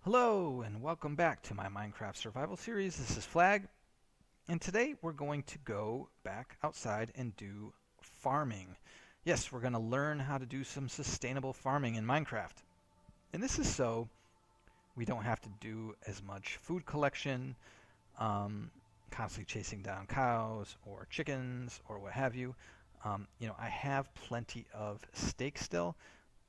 Hello and welcome back to my Minecraft survival series. This is Flag, and today we're going to go back outside and do farming. Yes, we're going to learn how to do some sustainable farming in Minecraft. And this is so we don't have to do as much food collection, constantly chasing down cows or chickens or what have you. I have plenty of steak still,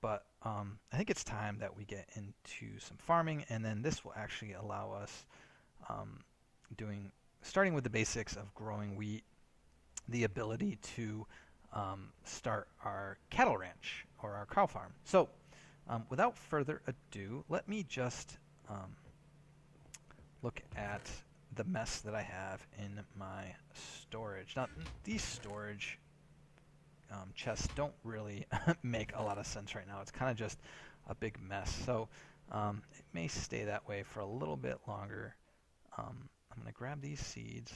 but I think it's time that we get into some farming, and then this will actually allow us um, starting with the basics of growing wheat, the ability to start our cattle ranch or our cow farm. So, without further ado, let me just look at the mess that I have in my storage. Now, these storage chests don't really make a lot of sense right now. It's kind of just a big mess. So it may stay that way for a little bit longer. I'm going to grab these seeds.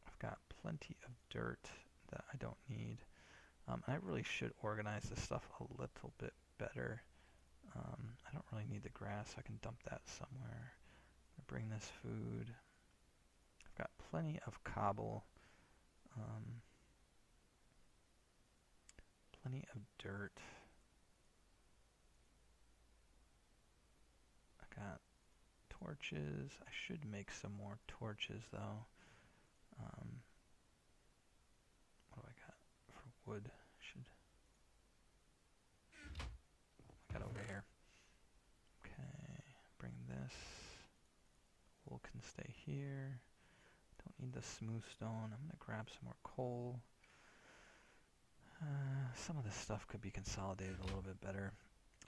I've got plenty of dirt that I don't need. I really should organize this stuff a little bit better. I don't really need the grass. I can dump that somewhere. Bring this food. I've got plenty of cobble. Plenty of dirt. I got torches. I should make some more torches though. What do I got for wood? I got over here. Okay, bring this. Wool can stay here. Don't need the smooth stone. I'm gonna grab some more coal. Some of this stuff could be consolidated a little bit better.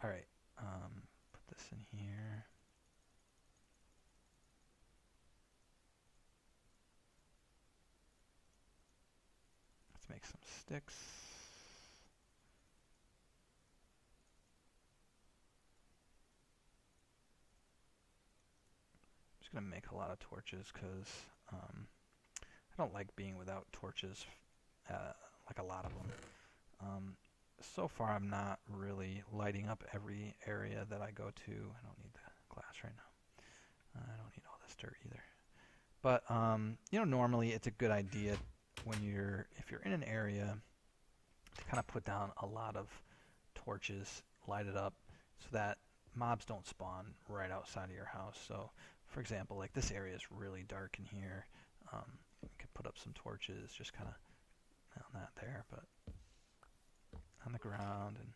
Alright, put this in here. Let's make some sticks. I'm just going to make a lot of torches because I don't like being without torches, like a lot of them. So far I'm not really lighting up every area that I go to. I don't need the glass right now. I don't need all this dirt either. But normally it's a good idea if you're in an area to kind of put down a lot of torches, light it up so that mobs don't spawn right outside of your house. So for example, like this area is really dark in here. You can put up some torches, just kind of not there, but on the ground. And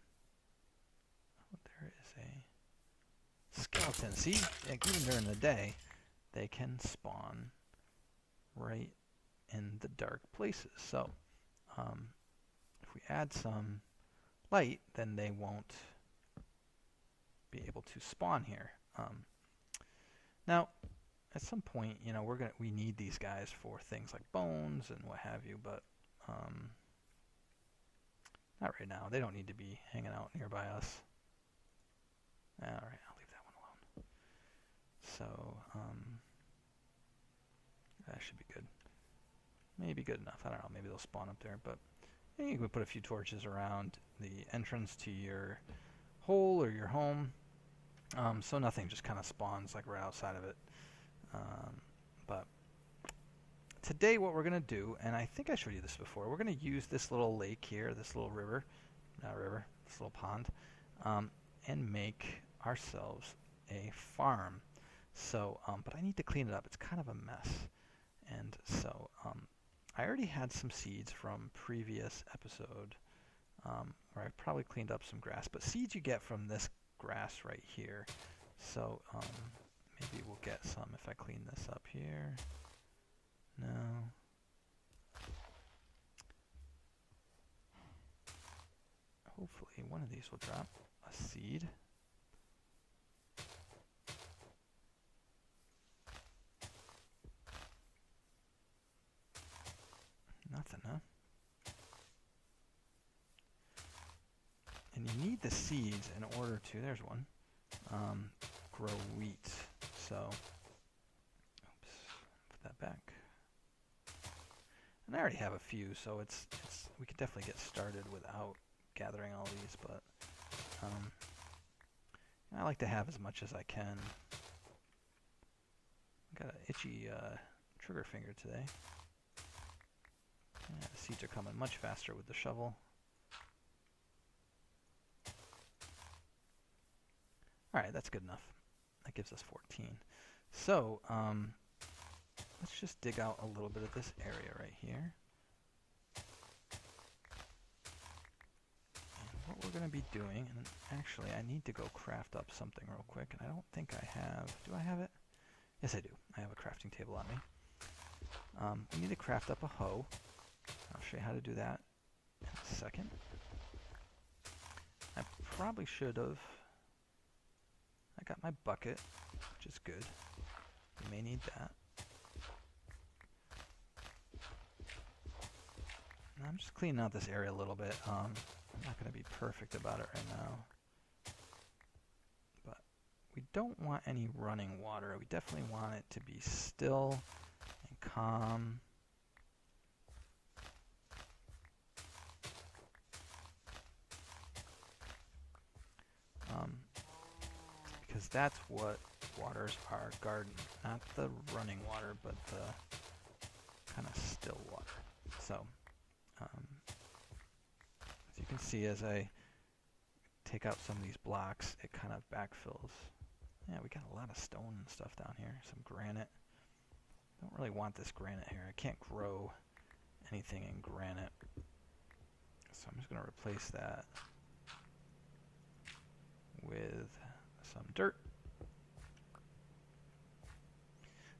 there is a skeleton. See, like even during the day, they can spawn right in the dark places. So if we add some light, then they won't be able to spawn here. Now, at some point, we need these guys for things like bones and what have you, but not right now. They don't need to be hanging out nearby us. All right, I'll leave that one alone. So that should be good. Maybe good enough. I don't know. Maybe they'll spawn up there, but you can put a few torches around the entrance to your hole or your home, so nothing just kind of spawns like right outside of it. But today what we're going to do, and I think I showed you this before, we're going to use this little lake here, this little this little pond, and make ourselves a farm. So, but I need to clean it up. It's kind of a mess. And so I already had some seeds from previous episode where I probably cleaned up some grass, but seeds you get from this grass right here. So maybe we'll get some if I clean this up here. No. Hopefully one of these will drop a seed. Nothing, huh? And you need the seeds in order to, there's one, grow wheat. So, oops, put that back. And I already have a few, so we could definitely get started without gathering all these, but I like to have as much as I can. Got an itchy trigger finger today. Yeah, the seeds are coming much faster with the shovel. Alright, that's good enough. That gives us 14. So, let's just dig out a little bit of this area right here. And what we're going to be doing, and actually I need to go craft up something real quick, and I don't think I have, do I have it? Yes, I do. I have a crafting table on me. We need to craft up a hoe. I'll show you how to do that in a second. I probably should have. I got my bucket, which is good. You may need that. And I'm just cleaning out this area a little bit. I'm not going to be perfect about it right now. But we don't want any running water. We definitely want it to be still and calm. Because that's what waters our garden. Not the running water, but the kind of still water. So, as you can see, as I take out some of these blocks, it kind of backfills. Yeah, we got a lot of stone and stuff down here. Some granite. Don't really want this granite here. I can't grow anything in granite. So I'm just going to replace that with some dirt.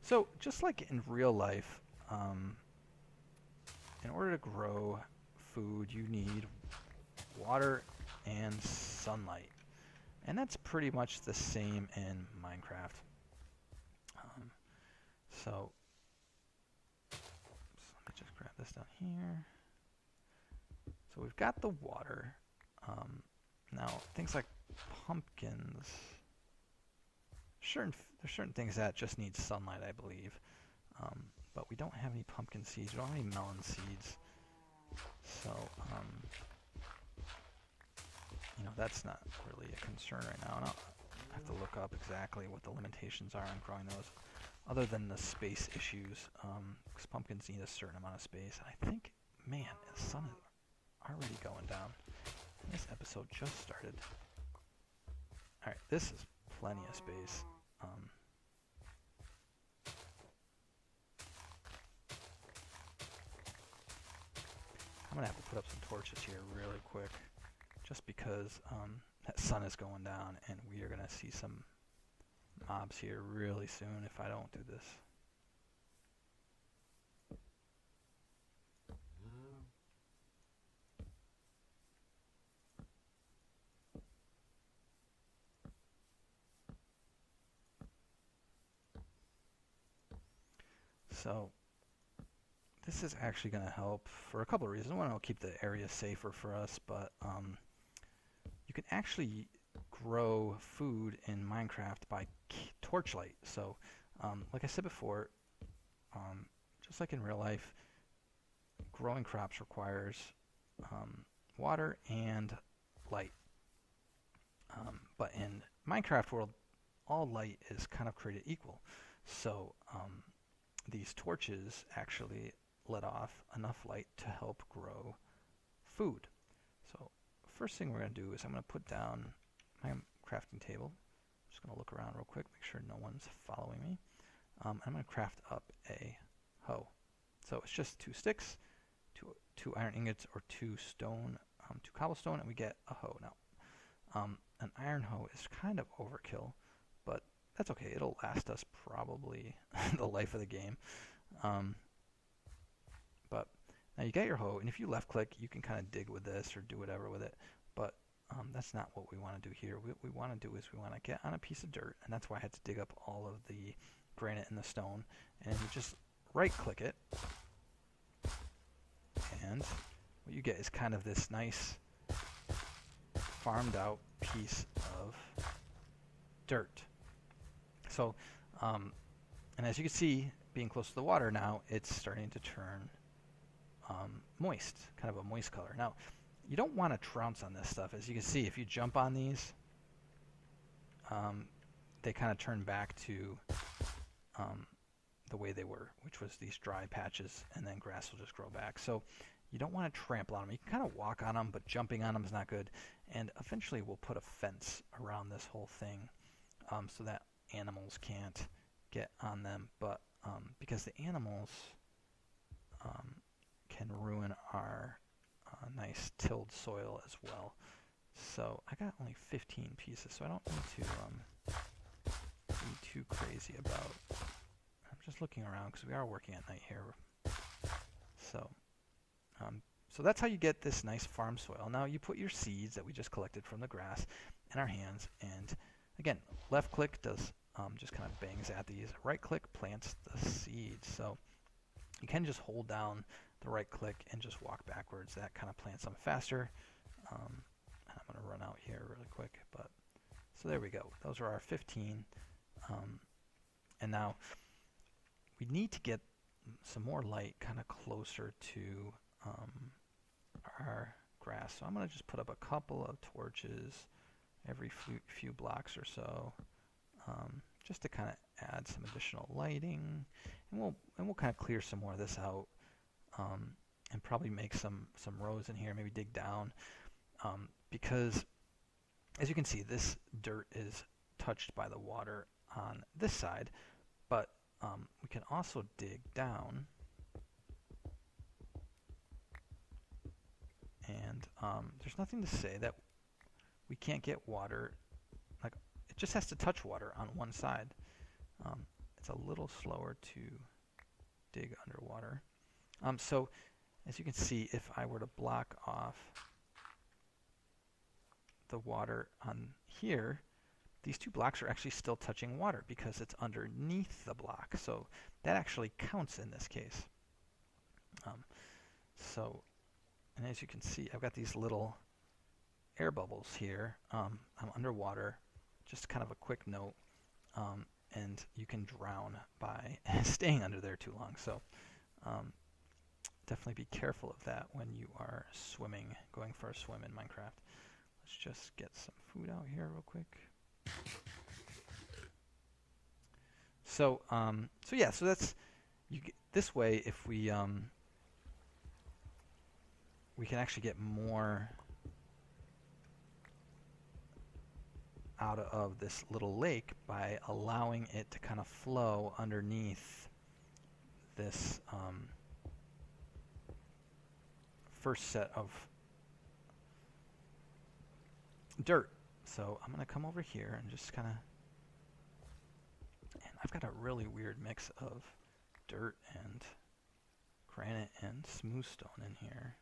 So just like in real life, in order to grow food, you need water and sunlight. And that's pretty much the same in Minecraft. So let me just grab this down here. So we've got the water. Now, things like pumpkins, there's certain things that just need sunlight, I believe. But we don't have any pumpkin seeds. We don't have any melon seeds. So, you know, that's not really a concern right now. And I'll have to look up exactly what the limitations are on growing those, other than the space issues, because pumpkins need a certain amount of space. And I think, man, the sun is already going down. And this episode just started. Alright, this is plenty of space. I'm going to have to put up some torches here really quick, just because that sun is going down, and we are going to see some mobs here really soon if I don't do this. So this is actually going to help for a couple of reasons. One, it'll keep the area safer for us, but you can actually grow food in Minecraft by torchlight. So like I said before, just like in real life, growing crops requires water and light. But in Minecraft world, all light is kind of created equal. So these torches actually let off enough light to help grow food. So first thing we're going to do is I'm going to put down my crafting table. I'm just going to look around real quick, make sure no one's following me. I'm going to craft up a hoe. So it's just 2 sticks, two iron ingots, or 2 stone, 2 cobblestone, and we get a hoe. Now, an iron hoe is kind of overkill, but that's okay. It'll last us probably the life of the game. But now you got your hoe, and if you left click, you can kind of dig with this or do whatever with it. But that's not what we want to do here. What we want to do is we want to get on a piece of dirt, and that's why I had to dig up all of the granite and the stone. And you just right click it, and what you get is kind of this nice farmed out piece of dirt. So, and as you can see, being close to the water now, it's starting to turn moist, kind of a moist color. Now, you don't want to trounce on this stuff. As you can see, if you jump on these, they kind of turn back to the way they were, which was these dry patches, and then grass will just grow back. So you don't want to trample on them. You can kind of walk on them, but jumping on them is not good. And eventually we'll put a fence around this whole thing so that animals can't get on them. But because the animals can ruin our nice tilled soil as well. So I got only 15 pieces, so I don't need to be too crazy about. I'm just looking around because we are working at night here. So that's how you get this nice farm soil. Now you put your seeds that we just collected from the grass in our hands, and again, left click does just kind of bangs at these. Right click plants the seeds. So you can just hold down the right click and just walk backwards. That kind of plants them faster. I'm going to run out here really quick, but so there we go. Those are our 15. And now we need to get some more light kind of closer to our grass. So I'm going to just put up a couple of torches every few blocks or so, just to kind of add some additional lighting, and we'll kind of clear some more of this out, and probably make some rows in here, maybe dig down, because as you can see, this dirt is touched by the water on this side, but we can also dig down, and there's nothing to say that we can't get water. Like, it just has to touch water on one side. It's a little slower to dig underwater. So as you can see, if I were to block off the water on here, these two blocks are actually still touching water because it's underneath the block. So that actually counts in this case. And as you can see, I've got these little air bubbles here. I'm underwater. Just kind of a quick note. And you can drown by staying under there too long. So definitely be careful of that when you are swimming, going for a swim in Minecraft. Let's just get some food out here real quick. So so that's this way. If we can actually get more out of this little lake by allowing it to kind of flow underneath this first set of dirt. So I'm going to come over here and just kind of, and I've got a really weird mix of dirt and granite and smooth stone in here.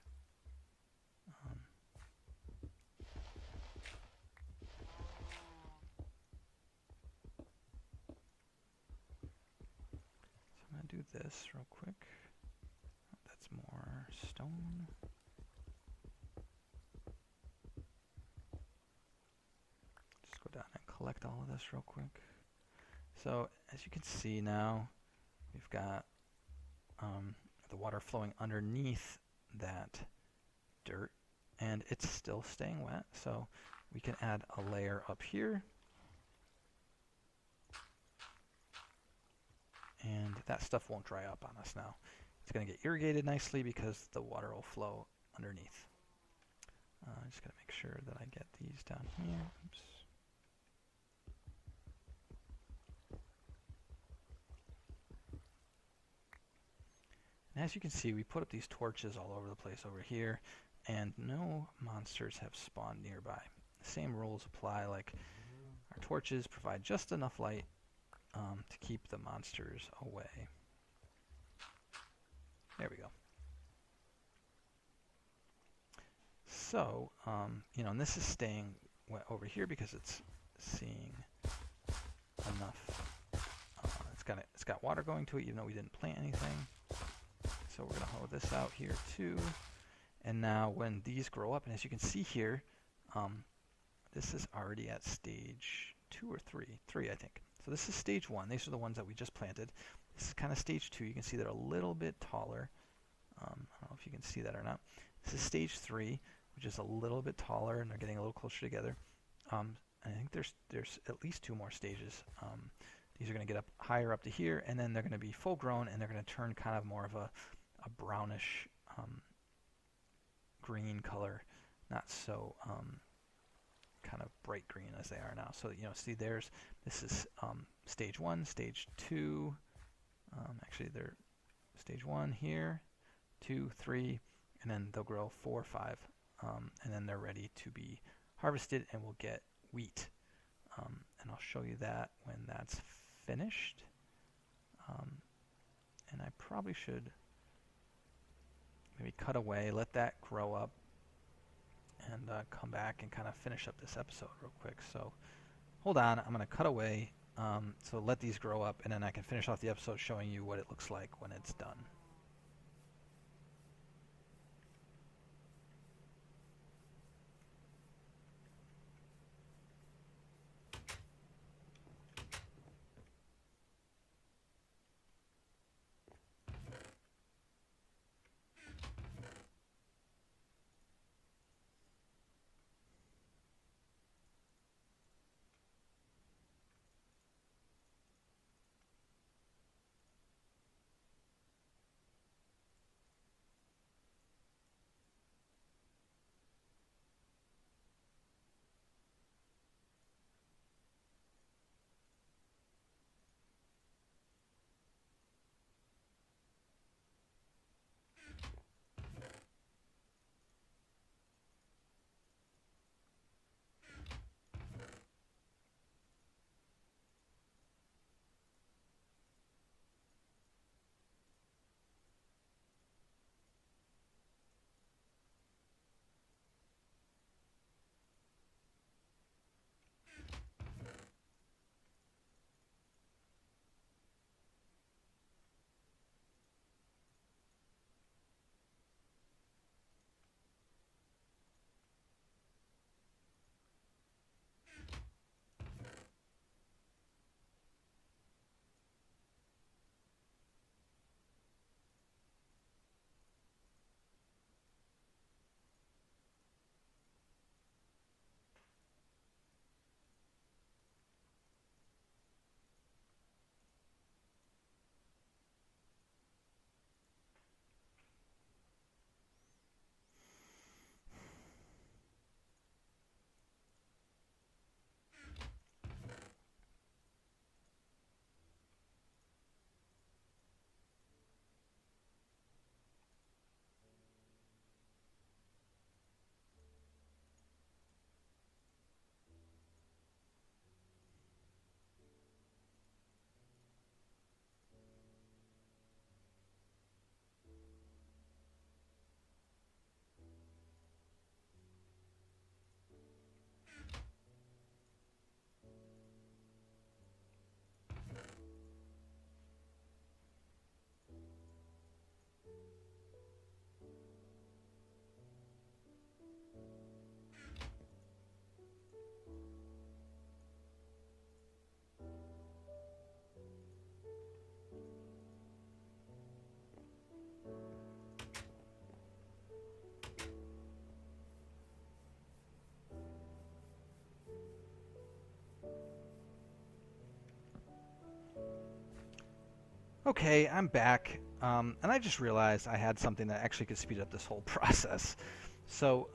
So I'm going to do this real quick. That's more stone. Just go down and collect all of this real quick. So as you can see now, we've got the water flowing underneath that dirt, and it's still staying wet. So we can add a layer up here, and that stuff won't dry up on us now. It's going to get irrigated nicely because the water will flow underneath. I just got to make sure that I get these down here. Oops. And as you can see, we put up these torches all over the place over here, and no monsters have spawned nearby. The same rules apply, like our torches provide just enough light to keep the monsters away. There we go. So, and this is staying wet over here because it's seeing enough. It's got water going to it, even though we didn't plant anything. So we're going to hoe this out here too. And now when these grow up, and as you can see here, this is already at stage 2 or 3. 3, I think. So this is stage 1. These are the ones that we just planted. This is kind of stage 2. You can see they're a little bit taller. I don't know if you can see that or not. This is stage 3, which is a little bit taller, and they're getting a little closer together. I think there's at least 2 more stages. These are going to get up higher up to here, and then they're going to be full grown, and they're going to turn kind of more of a brownish green color, not so kind of bright green as they are now. So see, this is stage 1, stage 2. Actually, they're stage 1 here, 2, 3, and then they'll grow 4, 5, and then they're ready to be harvested, and we'll get wheat. And I'll show you that when that's finished. And I probably should maybe cut away, let that grow up, and come back and kind of finish up this episode real quick. So hold on, I'm going to cut away, so let these grow up, and then I can finish off the episode showing you what it looks like when it's done. Okay, I'm back, and I just realized I had something that actually could speed up this whole process. So,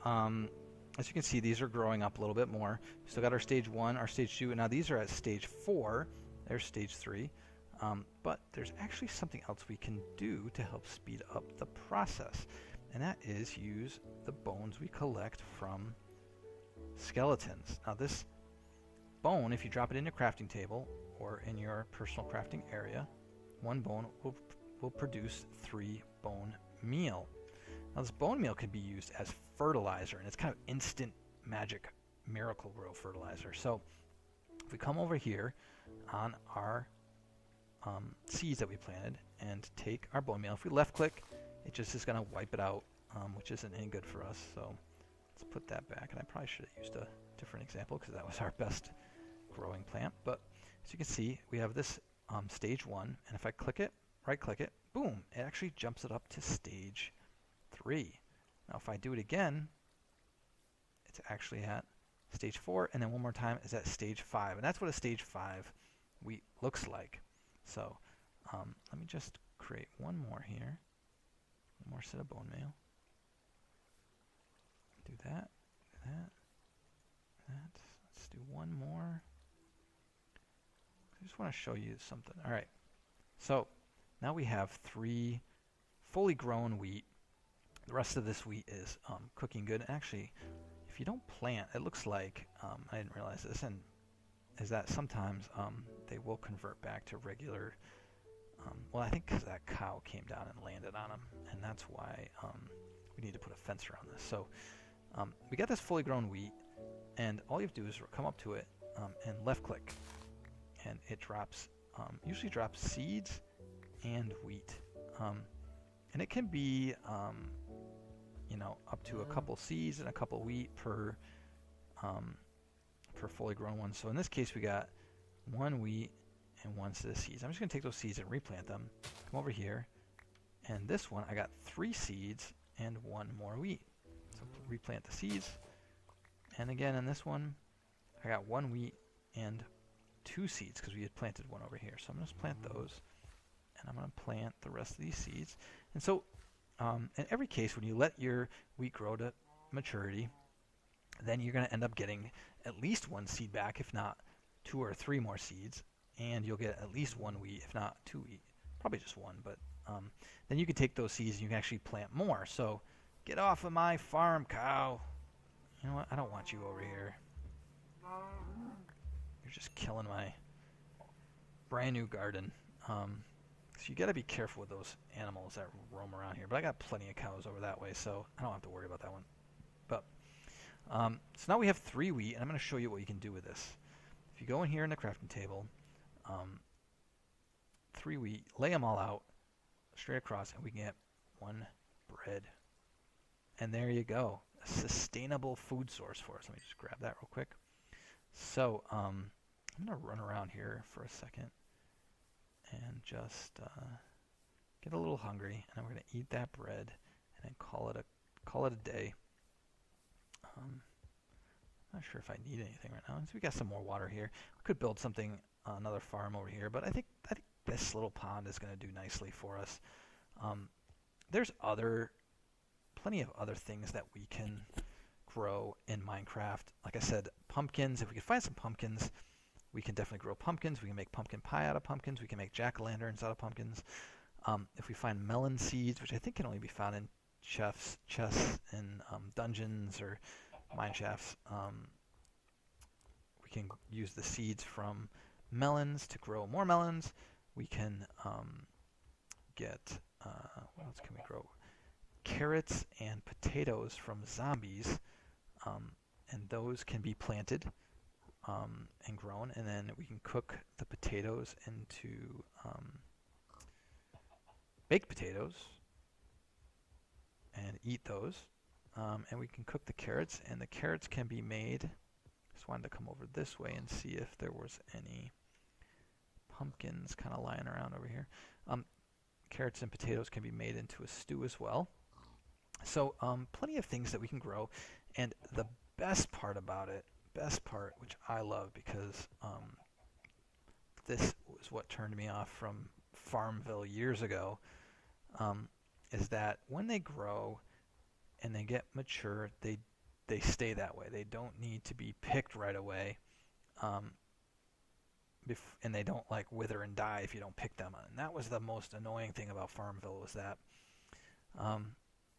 as you can see, these are growing up a little bit more. Still got our stage 1, our stage 2, and now these are at stage 4. There's stage 3. But there's actually something else we can do to help speed up the process, and that is use the bones we collect from skeletons. Now this bone, if you drop it in your crafting table or in your personal crafting area, 1 bone will produce 3 bone meal. Now this bone meal can be used as fertilizer, and it's kind of instant magic miracle grow fertilizer. So if we come over here on our seeds that we planted and take our bone meal, if we left click, it just is going to wipe it out, which isn't any good for us. So let's put that back, and I probably should have used a different example because that was our best growing plant. But as you can see, we have this stage 1, and if I click it, right click it, boom, it actually jumps it up to stage 3. Now if I do it again, it's actually at stage 4, and then one more time is at stage 5. And that's what a stage 5 wheat looks like. So let me just create one more here. One more set of bone meal. Do that, that, that. Let's do one more. I just want to show you something. All right. So now we have 3 fully grown wheat. The rest of this wheat is cooking good. Actually, if you don't plant, it looks like, I didn't realize this, and is that sometimes they will convert back to regular, well, I think because that cow came down and landed on them, and that's why we need to put a fence around this. So we got this fully grown wheat, and all you have to do is come up to it and left click, and it drops, usually drops seeds and wheat. And it can be, you know, up to a couple seeds and a couple wheat per fully grown one. So in this case, we got 1 wheat and 1 set of seeds. I'm just going to take those seeds and replant them. Come over here, and this one I got 3 seeds and 1 more wheat. So replant the seeds, and again in this one, I got 1 wheat and 2 seeds because we had planted one over here. So I'm going to plant those, and I'm going to plant the rest of these seeds. And so in every case, when you let your wheat grow to maturity, then you're going to end up getting at least 1 seed back, if not 2 or 3 more seeds, and you'll get at least 1 wheat, if not 2 wheat. Probably just 1, but then you can take those seeds and you can actually plant more. So get off of my farm, cow. You know what? I don't want you over here. You're just killing my brand new garden. So you got to be careful with those animals that roam around here. But I got plenty of cows over that way, so I don't have to worry about that one. But so now we have 3 wheat, and I'm going to show you what you can do with this. If you go in here in the crafting table, 3 wheat, lay them all out straight across, and we can get 1 bread. And there you go, a sustainable food source for us. Let me just grab that real quick. So I'm going to run around here for a second and just get a little hungry, and then we're going to eat that bread and then call it a day. I'm not sure if I need anything right now. So we got some more water here. We could build something, another farm over here, but I think this little pond is going to do nicely for us. There's plenty of other things that we can grow in Minecraft. Like I said, pumpkins. If we can find some pumpkins, we can definitely grow pumpkins. We can make pumpkin pie out of pumpkins. We can make jack-o'-lanterns out of pumpkins. If we find melon seeds, which I think can only be found in chests in dungeons or mine shafts, we can use the seeds from melons to grow more melons. We can get, what else can we grow? Carrots and potatoes from zombies, and those can be planted and grown, and then we can cook the potatoes into baked potatoes and eat those. And we can cook the carrots, and the carrots can be made. Just wanted to come over this way and see if there was any pumpkins kind of lying around over here. Carrots and potatoes can be made into a stew as well. So plenty of things that we can grow, and the best part about it, which I love because this was what turned me off from Farmville years ago, is that when they grow and they get mature, they stay that way. They don't need to be picked right away, and they don't like wither and die if you don't pick them. And that was the most annoying thing about Farmville, was that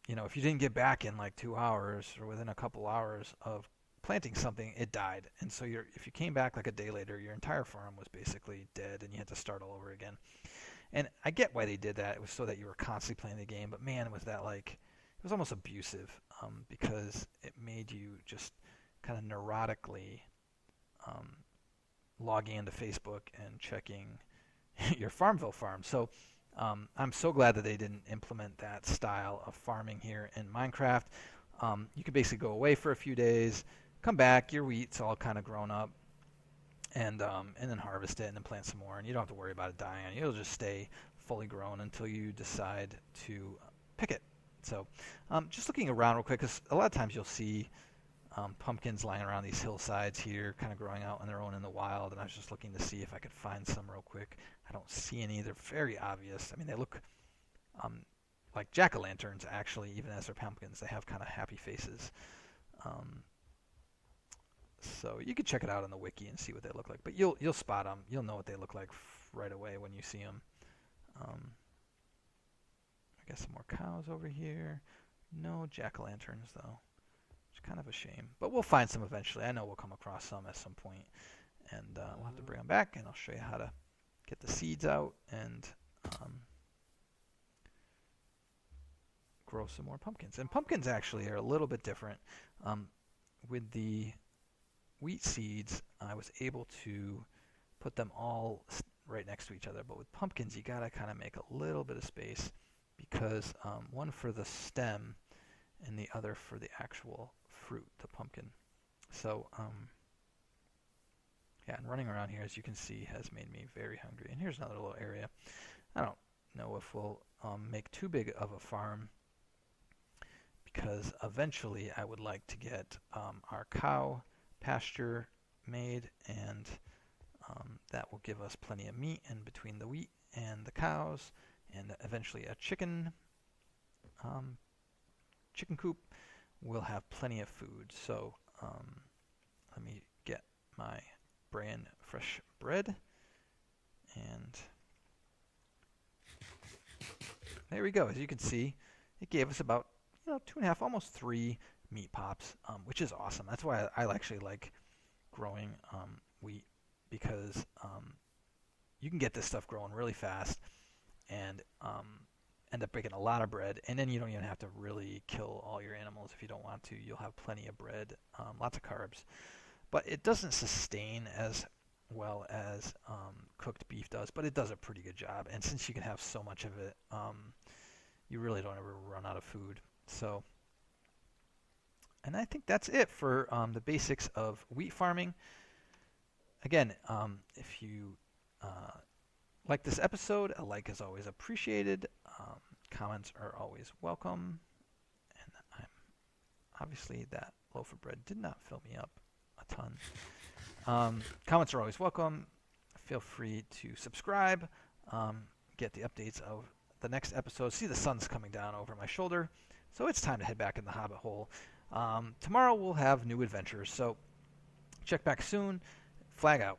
you know, if you didn't get back in like 2 hours or within a couple hours of planting something, it died. And so if you came back like a day later, your entire farm was basically dead and you had to start all over again. And I get why they did that. It was so that you were constantly playing the game. But man, was that like, it was almost abusive because it made you just kind of neurotically logging into Facebook and checking your Farmville farm. So I'm so glad that they didn't implement that style of farming here in Minecraft. You could basically go away for a few days, come back, your wheat's all kind of grown up, and then harvest it and then plant some more, and you don't have to worry about it dying. It'll just stay fully grown until you decide to pick it. So just looking around real quick, because a lot of times you'll see pumpkins lying around these hillsides here, kind of growing out on their own in the wild, and I was just looking to see if I could find some real quick. I don't see any. They're very obvious. I mean, they look like jack-o'-lanterns, actually, even as they're pumpkins. They have kind of happy faces. So you could check it out on the wiki and see what they look like. But you'll spot them. You'll know what they look like right away when you see them. I guess some more cows over here. No jack-o'-lanterns, though. It's kind of a shame. But we'll find some eventually. I know we'll come across some at some point. And we'll have to bring them back, and I'll show you how to get the seeds out and grow some more pumpkins. And pumpkins actually are a little bit different. With the wheat seeds, I was able to put them all right next to each other. But with pumpkins, you got to kind of make a little bit of space because one for the stem and the other for the actual fruit, the pumpkin. So, yeah, and running around here, as you can see, has made me very hungry. And here's another little area. I don't know if we'll make too big of a farm because eventually I would like to get our cow pasture made, and that will give us plenty of meat in between the wheat and the cows, and eventually a chicken coop will have plenty of food. So let me get my bran fresh bread, and there we go. As you can see, it gave us about 2.5, almost 3 meat pops, which is awesome. That's why I actually like growing wheat, because you can get this stuff growing really fast and end up making a lot of bread, and then you don't even have to really kill all your animals if you don't want to. You'll have plenty of bread, lots of carbs, but it doesn't sustain as well as cooked beef does, but it does a pretty good job. And since you can have so much of it, you really don't ever run out of food. So, and I think that's it for the basics of wheat farming. Again, if you like this episode, a like is always appreciated. Comments are always welcome. And obviously that loaf of bread did not fill me up a ton. Comments are always welcome. Feel free to subscribe, get the updates of the next episode. See, the sun's coming down over my shoulder, so it's time to head back in the hobbit hole. Tomorrow we'll have new adventures, so check back soon. Flag out.